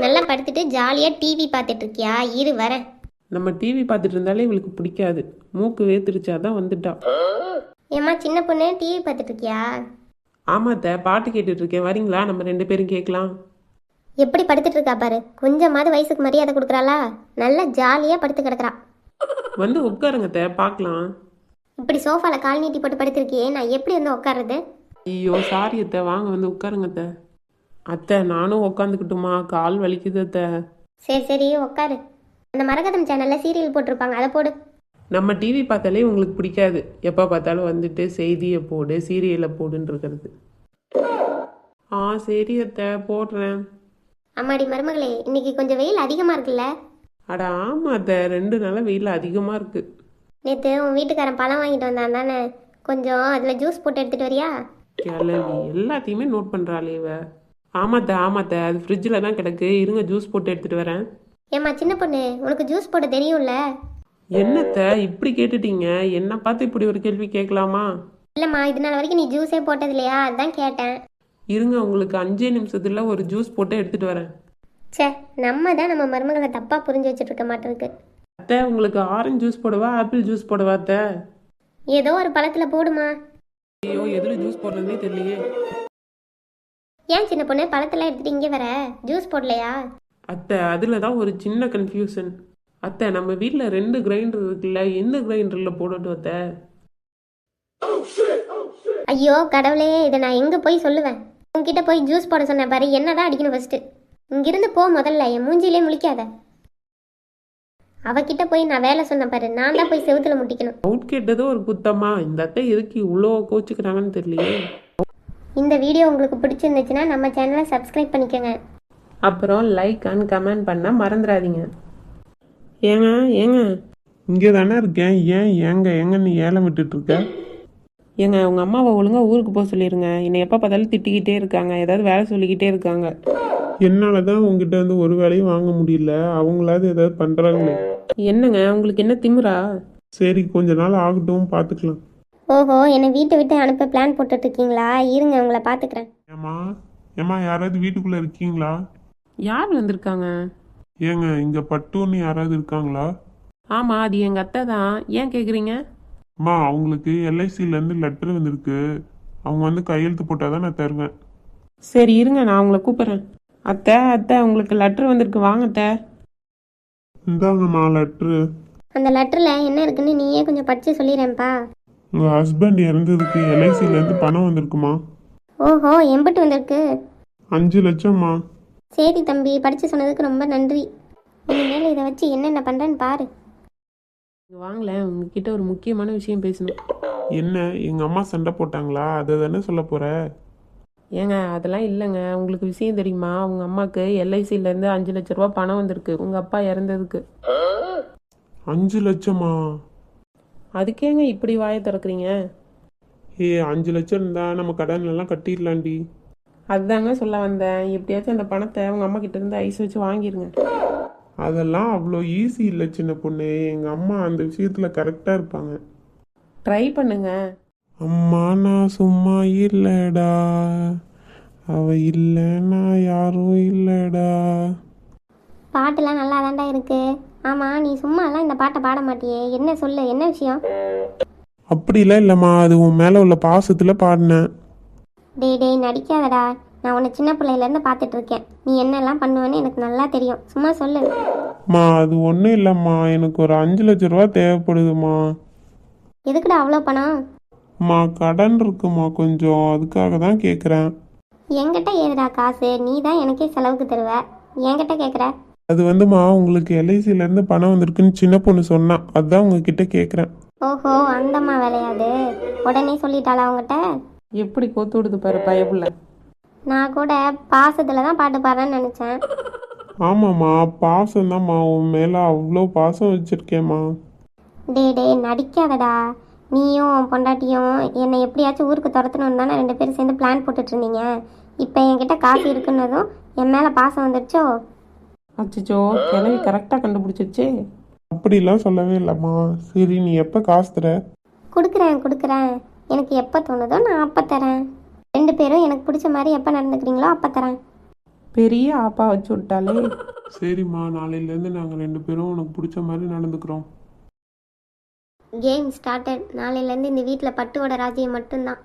நல்லா படுத்துட்டு ஜாலியாக டிவி பார்த்துட்டு இருக்கியா? இரு வரேன். நம்ம டிவி பார்த்துட்டு இருந்தாலே இவளுக்கு பிடிக்காது. மூக்கு வேத்துருச்சாதான் வந்துட்டா. ஏம்மா சின்ன பொண்ணு டிவி பார்த்துட்டு இருக்கியா? ஆமாத்த, பாட்டு கேட்டுட்டு இருக்கேன். வரீங்களா? நம்ம 2 பேரும் கேட்கலாம். எப்படி படுத்துட்டு இருக்கா பாரு. கொஞ்சமாவது வயசுக்கு மரியாதை கொடுக்குறாளா? நல்லா ஜாலியாக படுத்து கிடக்குறா. வந்து உட்காருங்கத்த, பார்க்கலாம். இப்படி சோஃபாவில் கால் நீட்டி போட்டு படுத்திருக்கியே, நான் எப்படி வந்து உட்காருறது? ஐயோ சாரி அத்தை, வாங்க வந்து உட்காருங்க அத்தை. நானும் உட்காந்துக்கிட்டுமா? கால் வலிக்குது அத்தை. சரி சரி உட்காரு. அந்த மரகதம் சேனலில் சீரியல் போட்டிருப்பாங்க, அதை போடு. நம்ம டிவி பார்த்தாலே உங்களுக்கு பிடிக்காது. எப்போ பார்த்தாலும் வந்துட்டு செய்தியை போடு, சீரியலை போடுன்னு இருக்கிறது. சரி அத்தை, போடுறேன். அம்மாடி மருமகளே, இன்னைக்கு கொஞ்சம் வெயில் அதிகமாக இருக்குல்ல? அட ஆமா அத்தை, 2 நாளாக வெயில் அதிகமாக இருக்கு. நேற்று உன் வீட்டுக்காரன் பழம் வாங்கிட்டு வந்தான் தானே, கொஞ்சம் அதில் ஜூஸ் போட்டு எடுத்துகிட்டு வரியா? கிளவி எல்லாத்தையுமே நோட் பண்ணுறாளே இவ. ஆமாத்த, அது ஃப்ரிட்ஜில் தான் கிடக்கு. இருங்க, ஜூஸ் போட்டு எடுத்துகிட்டு வரேன். ஏம்மா சின்ன பொண்ணு, உனக்கு ஜூஸ் போட தெரியும்ல? என்னத்த இப்படி கேட்டுட்டீங்க? என்ன பார்த்து இப்படி ஒரு கேள்வி கேட்கலாமா? இல்லைம்மா, இது நாள் வரைக்கும் நீ ஜூஸே போட்டது இல்லையா, அதுதான் கேட்டேன். இருங்க, உங்களுக்கு 5 நிமிஷத்துல ஒரு ஜூஸ் போட்டு எடுத்துட்டு வரேன். சே, நம்ம தான் நம்ம மருமகளை தப்பாக புரிஞ்சு வச்சுட்டு இருக்க மாட்டிருக்கு. அத்தை, உங்களுக்கு ஆரஞ்சு ஜூஸ் போடவா, ஆப்பிள் ஜூஸ் போடவா அத்தை? ஏதோ ஒரு பழத்தில் போடுமா. ஐயோ, எதில் ஜூஸ் போடுறதுனே தெரியலையே. ஏன் சின்ன பொண்ணு, பழத்தெல்லாம் எடுத்துட்டு இங்கே வர? ஜூஸ் போடலையா? அத்தை, அதில் தான் ஒரு சின்ன கன்ஃபியூஷன். அத்தை, நம்ம வீட்டில் 2 கிரைண்டர் இருக்குல்ல, எந்த கிரைண்டரில் போடட்டும் அத்தை? ஐயோ கடவுளே, இதை நான் எங்கே போய் சொல்லுவேன்? உங்ககிட்ட போய் ஜூஸ் போட சொன்ன பாரு, என்னதான் அடிக்கணும் ஃபர்ஸ்ட். இங்கிருந்து போ முதல்ல, என் மூஞ்சிலே முழிக்காத. அவகிட்ட போய் நான் வேலை சொன்ன பாரு, நான் தான் போய் செவுத்துல முட்டிக்கணும். அவுட் கேட்டதோ ஒரு குத்தமா? இந்த அத்தை எதுக்கு இவ்வளோ கோச்சுக்கிறாங்கன்னு தெரியலையே. இந்த வீடியோ உங்களுக்கு பிடிச்சிருந்துச்சுன்னா நம்ம சேனலை சப்ஸ்கிரைப் பண்ணிக்கோங்க. அப்புறம் லைக் அண்ட் கமெண்ட் பண்ண மறந்துடாதீங்க. ஏங்க இங்கே தானே இருக்கேன். ஏங்கன்னு ஏலம் விட்டுட்டு இருக்க? ஏங்க, உங்க அம்மாவை ஒழுங்கா ஊருக்கு போக சொல்லிருங்க. என்னை எப்போ பார்த்தாலும் திட்டிக்கிட்டே இருக்காங்க, ஏதாவது வேலை சொல்லிக்கிட்டே இருக்காங்க. என்னால தான் உங்ககிட்ட வந்து ஒரு வேலையும் வாங்க முடியல. அவங்களாவது ஏதாவது பண்றாங்களே. என்னங்க, உங்களுக்கு என்ன திமிரா? சரி, கொஞ்ச நாள் ஆகட்டும், பார்த்துக்கலாம். ஓஹோ, என்னை வீட்டை விட்டு அனுப்ப பிளான் போட்டுட்டு இருக்கீங்களா? இருங்க, உங்களை பார்த்துக்கிறேன். ஏமா யாராவது வீட்டுக்குள்ள இருக்கீங்களா? யார் வந்திருக்காங்க? ஏங்க, இங்க பட்டுன்னு யாராவது இருக்காங்களா? ஆமா, அது எங்க அத்தை தான். ஏன் கேக்குறீங்க? அம்மா, அவங்களுக்கு எல்ஐசில இருந்து லெட்டர் வந்திருக்கு. அவங்க வந்து கையெழுத்து போட்டாதான் நான் தருவேன். சரி இருங்க, நான் உங்களை கூப்பிடுறேன். அத்தை, உங்களுக்கு லெட்டர் வந்திருக்கு, வாங்க அத்தை. இந்தாங்கம்மா லெட்ரு. அந்த லெட்டரில் என்ன இருக்குன்னு நீயே கொஞ்சம் படித்து சொல்லிடுறேன்ப்பா. உங்க ஹஸ்பண்ட் இறந்ததுக்கு எல்ஐசில இருந்து பணம் வந்திருக்குமா? ஓஹோ, எம்பிட்டு வந்திருக்கு? 5 லட்சம்மா. சரி தம்பி, படித்து சொன்னதுக்கு ரொம்ப நன்றி. இனிமேல் இதை வச்சு என்னென்ன பண்ணுறேன்னு பாரு. வாங்களேன், உங்ககிட்ட ஒரு முக்கியமான விஷயம் பேசணும். என்ன, எங்க அம்மா சண்டை போட்டாங்களா? அதை தானே சொல்ல போற? ஏங்க, அதெல்லாம் இல்லைங்க. உங்களுக்கு விஷயம் தெரியுமா? உங்க அம்மாவுக்கு எல்ஐசில இருந்து 5 லட்ச ரூபா பணம் வந்திருக்கு, உங்க அப்பா இறந்ததுக்கு. 5 லட்சமா? அதுக்கேங்க இப்படி வாயை திறக்கிறீங்க? 5 லட்சம் இருந்தா நம்ம கடன் எல்லாம் கட்டிடலாண்டி. அதுதாங்க சொல்ல வந்தேன். எப்படியாச்சும் அந்த பணத்தை உங்க அம்மா கிட்ட இருந்து ஐஸ் வச்சு வாங்கிருங்க. அதெல்லாம் அவ்வளோ ஈஸி இல்லை சின்ன பொண்ணு. எங்க அம்மா அந்த விஷயத்துல கரெக்டா இருப்பாங்க. ட்ரை பண்ணுங்க. அம்மா நான் சும்மா இல்லடா, அவ இல்லைன்னா யாரும் இல்லடா. பாட்டெல்லாம் நல்லா தாண்டா இருக்கு. ஆமாம், நீ சும்மாலாம் இந்த பாட்டை பாட மாட்டியே, என்ன சொல்லு, என்ன விஷயம்? அப்படிலாம் இல்லைம்மா, அது உன் மேலே உள்ள பாசத்துல பாடினேன். டேய் நடிக்காதடா. நான் உன்னை சின்ன பிள்ளையிலேருந்து பார்த்துட்டு இருக்கேன். நீ என்னெல்லாம் பண்ணுவேன்னு எனக்கு நல்லா தெரியும். சும்மா சொல்லு. அம்மா, அது ஒன்றும் இல்லைம்மா, எனக்கு ஒரு 5 லட்ச ரூபா தேவைப்படுதுமா. எதுக்குடா அவ்வளோ பணம்? அம்மா, கடன் இருக்குமா கொஞ்சம், அதுக்காக தான் கேட்குறேன். என்கிட்ட ஏதுடா காசு? நீ தான் எனக்கே செலவுக்கு தருவ, என்கிட்ட கேட்குற? அது வந்துமா, உங்களுக்கு எல்ஐசில இருந்து பணம் வந்திருக்குன்னு சின்ன பொண்ணு சொன்னா, அதுதான் உங்ககிட்ட கேட்குறேன். ஓஹோ, அந்தம்மா வேலையாது. உடனே சொல்லிட்டாளா அவங்ககிட்ட? எப்படி கோத்து விடுது பாரு பயப்புள்ள. நான் கூட பாசத்தில் தான் பாட்டு பாடுறேன்னு நினச்சேன். ஆமாம்மா, பாசம் தான்மா, உன் மேலே அவ்வளோ பாசம் வச்சுருக்கேம்மா. டேய் நடிக்காதடா. நீயும் உன் பொண்டாட்டியும் என்னை எப்படியாச்சும் ஊருக்கு துரத்தணும்னு தானே 2 பேரும் சேர்ந்து பிளான் போட்டுட்டு இருந்தீங்க. இப்போ என்கிட்ட காசு இருக்குன்னதும் என் மேலே பாசம் வந்துடுச்சோ? அச்சோ, கிளவி கரெக்டாக கண்டுபிடிச்சிருச்சு. அப்படிலாம் சொல்லவே இல்லைம்மா. சரி, நீ எப்போ காசு தர? கொடுக்குறேன். எனக்கு எப்போ தோணுதோ நான் அப்போ தரேன். 2 பேரும் எனக்கு பிடிச்ச மாதிரி எப்போ நடந்துக்கிறீங்களோ அப்போ தரேன். பெரிய ஆப்பா வச்சு விட்டாலே. சரிம்மா, நாளையிலேருந்து நாங்கள் 2 பேரும் உனக்கு பிடிச்ச மாதிரி நடந்துக்கிறோம். Game started. நாளையிலேருந்து இந்த வீட்டில் பட்டுவோட ராஜ்யம் மட்டும்தான்.